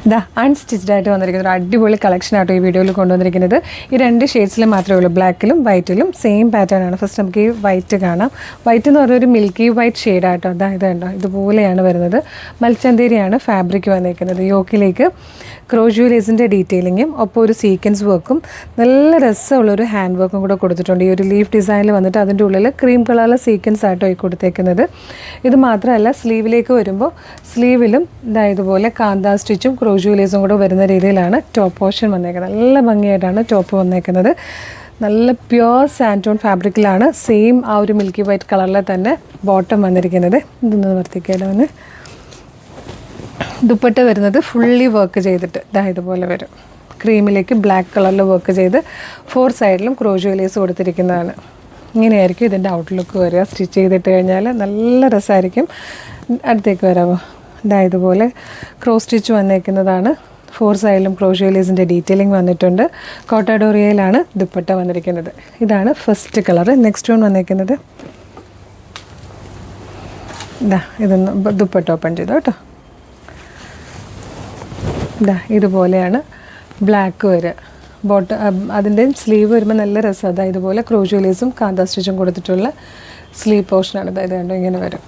ഇതാ അൺസ്റ്റിച്ച്ഡ് ആയിട്ട് വന്നിരിക്കുന്നത് ഒരു അടിപൊളി കളക്ഷൻ ആട്ടോ ഈ വീഡിയോയിൽ കൊണ്ടുവന്നിരിക്കുന്നത്. ഈ 2 ഷെയ്ഡ്സിൽ മാത്രമേ ഉള്ളൂ, ബ്ലാക്കിലും വൈറ്റിലും സെയിം പാറ്റേൺ ആണ്. ഫസ്റ്റ് നമുക്ക് ഈ വൈറ്റ് കാണാം. വൈറ്റ് എന്ന് പറഞ്ഞൊരു മിൽക്കി വൈറ്റ് ഷെയ്ഡാട്ടോ. അതാ ഇത് കണ്ടോ, ഇതുപോലെയാണ് വരുന്നത്. മൽച്ചന്തേരിയാണ് ഫാബ്രിക് വന്നിരിക്കുന്നത്. യോക്കിലേക്ക് ക്രോഷ്യോ ലേസിൻ്റെ ഡീറ്റെയിലിങ്ങും ഒപ്പം ഒരു സീക്വൻസ് വർക്കും നല്ല രസമുള്ളൊരു ഹാൻഡ് വർക്കും കൂടെ കൊടുത്തിട്ടുണ്ട്. ഈ ഒരു ലീഫ് ഡിസൈനിൽ വന്നിട്ട് അതിൻ്റെ ഉള്ളിൽ ക്രീം കളറിലെ സീക്വൻസ് ആട്ടോ ഈ കൊടുത്തേക്കുന്നത്. ഇത് മാത്രമല്ല, സ്ലീവിലേക്ക് വരുമ്പോൾ സ്ലീവിലും ഇതുപോലെ കാന്താ സ്റ്റിച്ചും ക്രോഷ്യോ ലേസും കൂടെ വരുന്ന രീതിയിലാണ് ടോപ്പ് പോർഷൻ വന്നേക്കുന്നത്. നല്ല ഭംഗിയായിട്ടാണ് ടോപ്പ് വന്നേക്കുന്നത്. നല്ല പ്യുവർ സാൻറ്റോൺ ഫാബ്രിക്കിലാണ് സെയിം ആ ഒരു മിൽക്കി വൈറ്റ് കളറിൽ തന്നെ ബോട്ടം വന്നിരിക്കുന്നത്. ഇതൊന്ന് വർത്തിക്കേണ്ടവന് ദുപ്പട്ട വരുന്നത് ഫുള്ളി വർക്ക് ചെയ്തിട്ട് ഇതുപോലെ വരും. ക്രീമിലേക്ക് ബ്ലാക്ക് കളറിൽ വർക്ക് ചെയ്ത് 4 സൈഡിലും ക്രോഷ്യോ ലേസ് കൊടുത്തിരിക്കുന്നതാണ്. ഇങ്ങനെയായിരിക്കും ഇതിൻ്റെ ഔട്ട്ലുക്ക് വരിക. സ്റ്റിച്ച് ചെയ്തിട്ട് കഴിഞ്ഞാൽ നല്ല രസമായിരിക്കും. അടുത്തേക്ക് വരാമോ? ഇതുപോലെ ക്രോസ് സ്റ്റിച്ച് വന്നേക്കുന്നതാണ്. 4 സൈഡിലും ക്രോഷ്യോ ലേസിൻ്റെ ഡീറ്റെയിലിംഗ് വന്നിട്ടുണ്ട്. കോട്ടാഡോറിയയിലാണ് ദുപ്പട്ട വന്നിരിക്കുന്നത്. ഇതാണ് ഫസ്റ്റ് കളർ. നെക്സ്റ്റ് വൺ വന്നിരിക്കുന്നത് ഇതൊന്ന് ദുപ്പട്ട ഓപ്പൺ ചെയ്തോ കേട്ടോ. ഇതുപോലെയാണ് ബ്ലാക്ക് വരിക. അതിൻ്റെ സ്ലീവ് വരുമ്പോൾ നല്ല രസം. ഇതുപോലെ ക്രോഷ്യോ ലേസും കാന്താ സ്റ്റിച്ചും കൊടുത്തിട്ടുള്ള സ്ലീവ് പോർഷനാണ്. അതായത് കണ്ടോ, ഇങ്ങനെ വരും.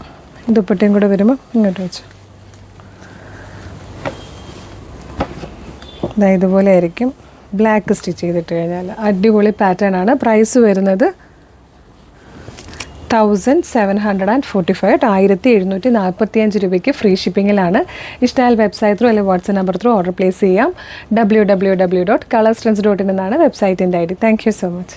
ദുപ്പട്ടയും കൂടെ വരുമ്പോൾ ഇങ്ങോട്ട് വെച്ചു ഇതുപോലെ ആയിരിക്കും ബ്ലാക്ക് സ്റ്റിച്ച് ചെയ്തിട്ട് കഴിഞ്ഞാൽ. അടിപൊളി പാറ്റേൺ ആണ്. പ്രൈസ് വരുന്നത് 1745, 1745 രൂപയ്ക്ക് ഫ്രീ ഷിപ്പിങ്ങിലാണ്. ഇഷ്ടമായാൽ വെബ്സൈറ്റ് ത്രൂ അല്ലെങ്കിൽ WhatsApp number through order place ചെയ്യാം. www.colorstrends.in എന്നാണ് വെബ്സൈറ്റിൻ്റെ ID. Thank you so much.